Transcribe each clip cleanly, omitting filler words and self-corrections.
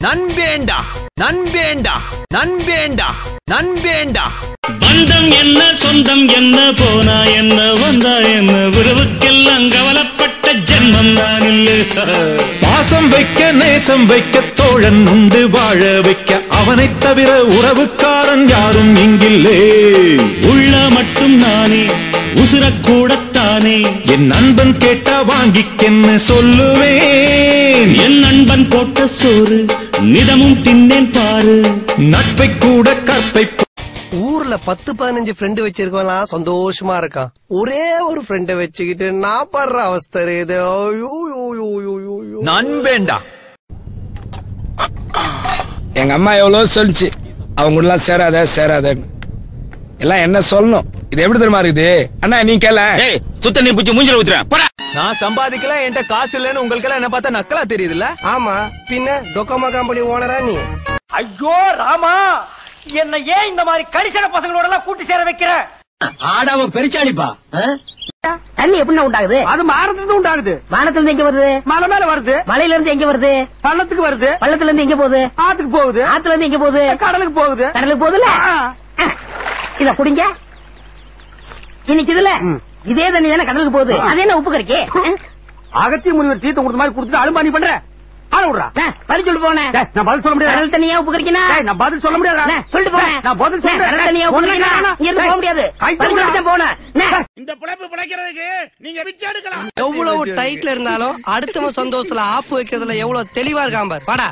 நண்பேண்டா நண்பேண்டா நண்பேண்டா நண்பேண்டா. பந்தம் என்ன சொந்தம் என்ன போனா என்ன வந்தா என்ன உறவுக்கெல்லாம் கவலைப்பட்ட ஜென்மம் நான் இல்லை. பாசம் வைக்க நேசம் வைக்க தோழன் உண்டு வாழ வைக்க அவனை தவிர உறவுக்காரன் யாரும் இங்கில்லே. உள்ள மட்டும் நானே உசுரக்கூடத்தானே என் நண்பன் கேட்டா வாங்கிக்கென்னு சொல்லுவேன். என் நண்பன் போட்ட சோறு நிதமும் தின்னேன் பாரு. நட்பை கூட கற்பை ஊர்ல 10-15 ஃப்ரெண்டு வச்சிருக்கலாம் சந்தோஷமா இருக்கான். ஒரே ஒரு ஃப்ரெண்ட வச்சுக்கிட்டு நான் படுற அவஸ்தை இது. நண்பேண்டா. எங்க அம்மா எவ்வளவு சொல்லிச்சு அவங்க எல்லாம் சேராத சேராத எல்லாம் என்ன சொல்லணும். இது எப்படி தெரியுமா இருக்குது அண்ணா? நீ கேள சுத்த நீ புடிச்சு மூஞ்சில ஊத்துறேன். நான் சம்பாதிக்கல என்கிட்ட காசு இல்லன்னு உங்களுக்கு எல்லாம் என்ன பார்த்தா நக்கலா தெரியுதுல்ல? ஆமா பின்ன டொக்கோமா கம்பெனி ஓனரா நீ? ஐயோ ராமா, என்ன ஏன் இந்த மாதிரி கரிசன பசங்களோட எல்லாம் கூட்டி சேர வைக்கிற? ஆடாவ பெருச்சாளிப்பா. தண்ணி எப்படி உண்டாகுது? அது மானத்துல இருந்து உண்டாகுது. மானத்துல இருந்து எங்க வருது? மலை மேல வருது. மலையில இருந்து எங்க வருது? பள்ளத்துக்கு வருது. பள்ளத்துல இருந்து எங்க போகுது? ஆத்துக்கு போகுது. ஆத்துல இருந்து எங்க போகுது? கடலுக்கு போகுது. கடலுக்கு போகுதுல. இத குடிங்க. இன்னைக்கு இதுல இதே தண்ணி தானே கடலுக்கு போகுது. அது என்ன உப்பு கறிக்கு? அகத்திய முனிவர் தீர்த்த கொடுத்த மாதிரி கொடுத்துட்டு அலும்பானி பண்ற. ஆள விடுறா. பதில் சொல்லு போனே. நான் பதில் சொல்ல முடியாது. கடல் தண்ணியா உப்பு கறிக்கனா? நான் பதில் சொல்ல முடியாது. சொல்லிட்டு போனே. நான் பதில் சொல்றேன். கடல் தண்ணியா உப்பு கறிக்கனா? இங்க போக முடியாது. பதில் போனே. இந்த பிழைப்பு பிழைக்கிறதுக்கு நீங்க பிச்சை எடுக்கலாம். எவ்வளவு டைட்ல இருந்தாலும் அடுத்தவன் சந்தோஷத்துல ஆப்பு வைக்கிறதுல எவ்வளவு தெளிவா இருக்கான் பாரு. வாடா.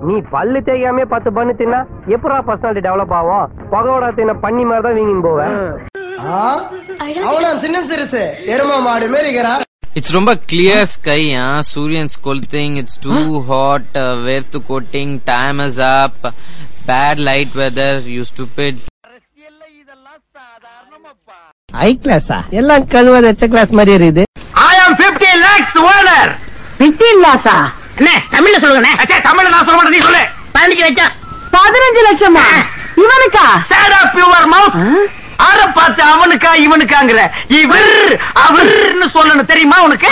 நீ பல்லு தேய்க்காமே 10 பண்ணு தின்னா எப்படா பர்சனாலிட்டி டெவலப் ஆகும்? பகோடா தின்ன பண்ணி மாதிரி தான் வீங்கின்னு போவேன். அவனா சின்ன சிறுசு எருமா மாடு மேரிக்கிறா. It's ரொம்ப clear sky, Suryan scolding, it's too hot, வேர்த்து coating, time is up, bad light weather, you stupid. High கிளாஸா? எல்லாம் கழுவாத எச்ச கிளாஸ் மாதிரி இருக்குது. I am 50 lakhs owner. 15 lakhs அண்ணே தமிழ்ல சொல்லுங்க. அச்சே தமிழ்ல நான் சொல்ல மாட்டேன், நீ சொல்லு. 15 லட்சம். 15 லட்சமா? இவனுக்கா? Shut up your mouth. ஆற பார்த்து அவனுக்கா இவனுக்காங்கற? இவர் அவர்னு சொல்லணும் தெரியுமா உனக்கு?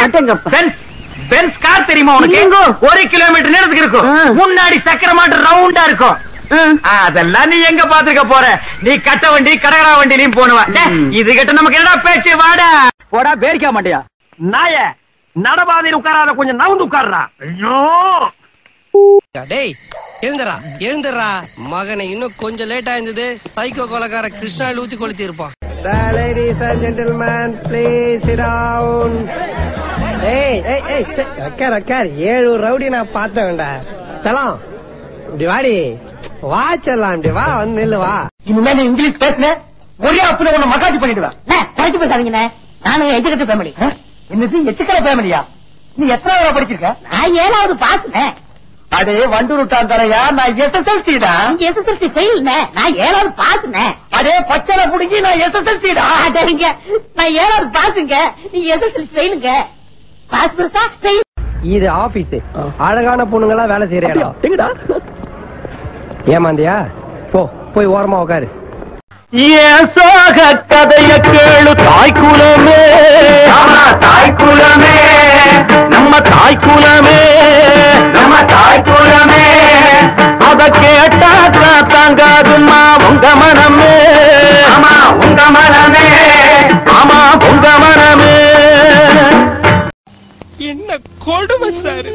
பென்ஸ் கார் தெரியுமா உனக்கு? 1 கிலோமீட்டர் நேரத்துக்கு இருக்கும். முன்னாடி சக்கர மாட்டு ரவுண்டா இருக்கும். அதெல்லாம் நீ எங்க பாத்துக்க போற? நீ கட்ட வண்டி கடகரா வண்டிலையும் போனவா? இது கிட்ட நமக்கு என்னடா பேச்சு? வாடா போடா. பேரிக்க மாட்டியா நாய? நடபாதையில் உட்காராத, கொஞ்சம் நவுந்து உட்கார்றா. ஐயோ டேய் எழுந்துறா எழுந்துறா மகனை. இன்னும் கொஞ்சம் லேட்டா இருந்தது சைக்கோ கொலைக்கார கிருஷ்ணா ஊத்தி கொளுத்தி இருப்பான். Ladies and gentlemen, please sit down. ஏய் ஏய் ஏய் அக்கர் 7 ரவுடி நான் பார்த்தேன்டா. சலாம் இப்படி வாடி. வா செல்லாம் இப்படி வா, வந்து நில்லு வா. இனிமே நீ இங்கிலீஷ் பேசுன ஒரே அப்படி உன்னை மகாஜி பண்ணிடுவேன். கழிச்சு பேசாதீங்கண்ணே. நானும் எஜுகேட்டட் ஃபேமிலி. என்னது எஜுகேட்டட் ஃபேமிலியா? நீ எத்தனாவது படிச்சிருக்க? நான் 7வது பாஸ். அடே வண்டு விட்டான் தரையா, நான் எஸ்எஸ்எல்சிடா. எஸ்எஸ்எல்சி ஃபெயில்னே, நான் 7வது பாஸ்னே. அடே பச்சளை புடிங்கி, நான் எஸ்எஸ்எல்சிடா. அடேங்க நான் 7வது பாஸ்ங்க, நீ எஸ்எஸ்எல்சி ஃபெயிலுங்க. பாஸ் பெருசா ஃபெயில். இது ஆபீஸ். அழகான பொண்ணுங்க எல்லாம் வேலை செய்யற இடம். எங்கடா ஏமாந்தியா? போ போய் ஓரமா உட்காரு. ஏசோக கதைய கேளு தாய்க்குலமே. தாய்க்குலமே நம்ம தாய்க்குலமே, நம்ம தாய்க்குலமே. அத கேட்டாக்கா தாங்காதுமா உங்க மனமே. ஆமா உங்க மனமே, ஆமா உங்க மனமே. என்ன கொடுமை சார்.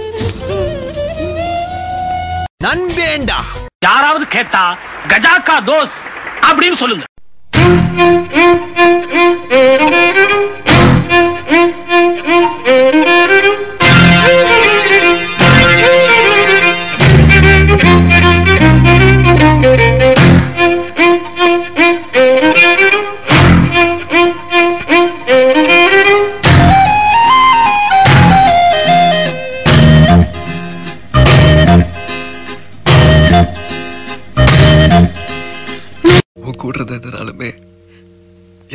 நண்பேண்டா. யாராவது கேட்டா கஜாக்கா தோஸ் அப்படின்னு சொல்லுங்க. கூடுறதுனாலுமே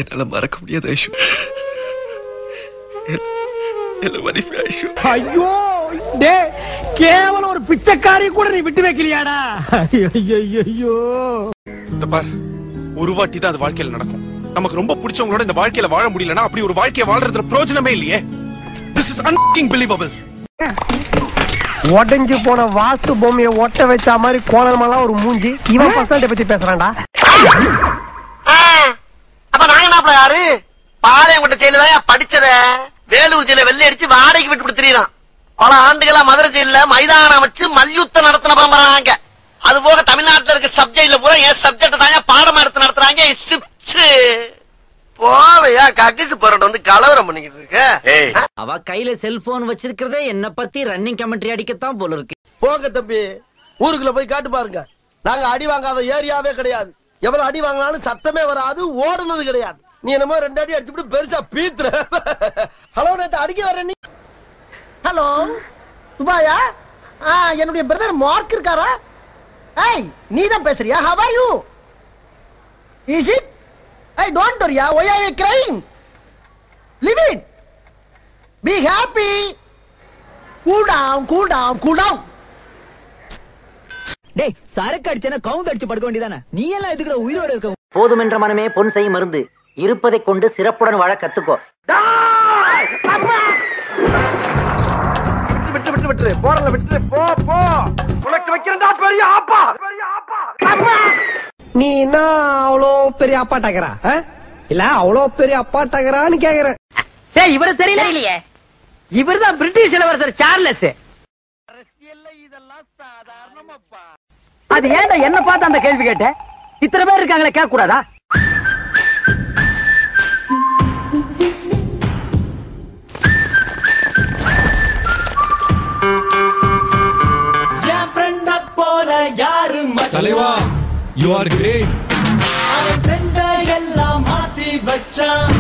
என்னால மறக்க முடியாத ஐஷு. ஐஷு ஐயோ டே, கேவலம் ஒரு பிச்சைக்காரி கூட நீ விட்டு வைக்கலையாடா? ஐயோ இந்த பார், ஒரு வாட்டி தான் அது வாழ்க்கையில நடக்கும். நமக்கு ரொம்ப பிடிச்சவங்களோட இந்த வாழ்க்கையில வாழ முடியலன்னா அப்படி ஒரு வாழ்க்கையை வாழ்றதுல பிரயோஜனமே இல்லையே. This is unbelievable. உடஞ்சு போன வாஸ்து பொம்மையை ஒட்ட வச்ச மாதிரி கோணல்மெல்லாம் ஒரு மூஞ்சி. இவன் பர்சன்டை பத்தி பேசுறான்டா. அப்ப நாங்க என்ன யாரு பாளையங்கோட்டை ஜெயில படிச்சத வேலூர் ஜெயில வெள்ளை அடிச்சு வாடகைக்கு விட்டு கொடுத்துறான். பல ஆண்டுகளா மதுரை ஜெயில மைதானம் வச்சு மல்யுத்தம் நடத்தின பரம்பராங்க. அது போக தமிழ்நாட்டுல இருக்க சப்ஜெக்ட்ல பூரா என் சப்ஜெக்ட் தாங்க பாடமா எடுத்து நடத்துறாங்க. போவையா கக்கிசு போராட்டம் வந்து கலவரம் பண்ணிக்கிட்டு இருக்க. அவ கையில செல்போன் வச்சிருக்கிறதே என்ன பத்தி ரன்னிங் கமெண்ட்ரி அடிக்கத்தான் போல இருக்கு. போங்க தம்பி, ஊருக்குள்ள போய் காட்டு பாருங்க. நாங்க அடி வாங்காத ஏரியாவே கிடையாது. எவ்வளவு அடி வாங்கினாலும் சத்தமே வராது, ஓடுனது கிடையாது. நீ என்னமோ 2 அடி அடிச்சுட்டு பெருசா பீத்துற. ஹலோ, நேத்து அடிக்க வர நீ. ஹலோ துபாயா? என்னுடைய பிரதர் மார்க் இருக்காரா? ஏய், நீ தான் பேசுறியா? How are you? Is it? Hey, don't worry. Why are you crying? Leave it. Be happy. Cool down, cool down, cool down. டேய், சரக்கு அடிச்சேனா கவுண்ட் அடிச்சு படுக்க வேண்டியதானே? நீ எல்லாம் எதுக்குற உயிரோட இருக்க? போதுமென்ற மனமே பொன் செய் மருந்து. இருப்பதை கொண்டு சிறப்புடன் வாழ கத்துக்கோ. விட்டு போறல விட்டு போ போ. உனக்கு வைக்கிறடா பெரிய ஆப்பா. நீ என்ன அவ்வளோ பெரிய அப்பாட்டாக்கிறா? இல்ல அவ்வளோ பெரிய அப்பாட்டாக்கிறான்னு கேக்குற. டேய், இவரு தெரியலையே. இவர்தான் பிரிட்டிஷ் இளவரசர் சார்லஸ். அரசியல்ல இதெல்லாம் சாதாரணமாப்பா. அது ஏன்டா என்ன பார்த்து அந்த கேள்வி கேட்ட? இத்தனை பேர் இருக்காங்களே, கேட்க கூடாதா? தலைவா, you are great. அவன் ட்ரெண்ட எல்லாம் மாத்தி வச்சான்.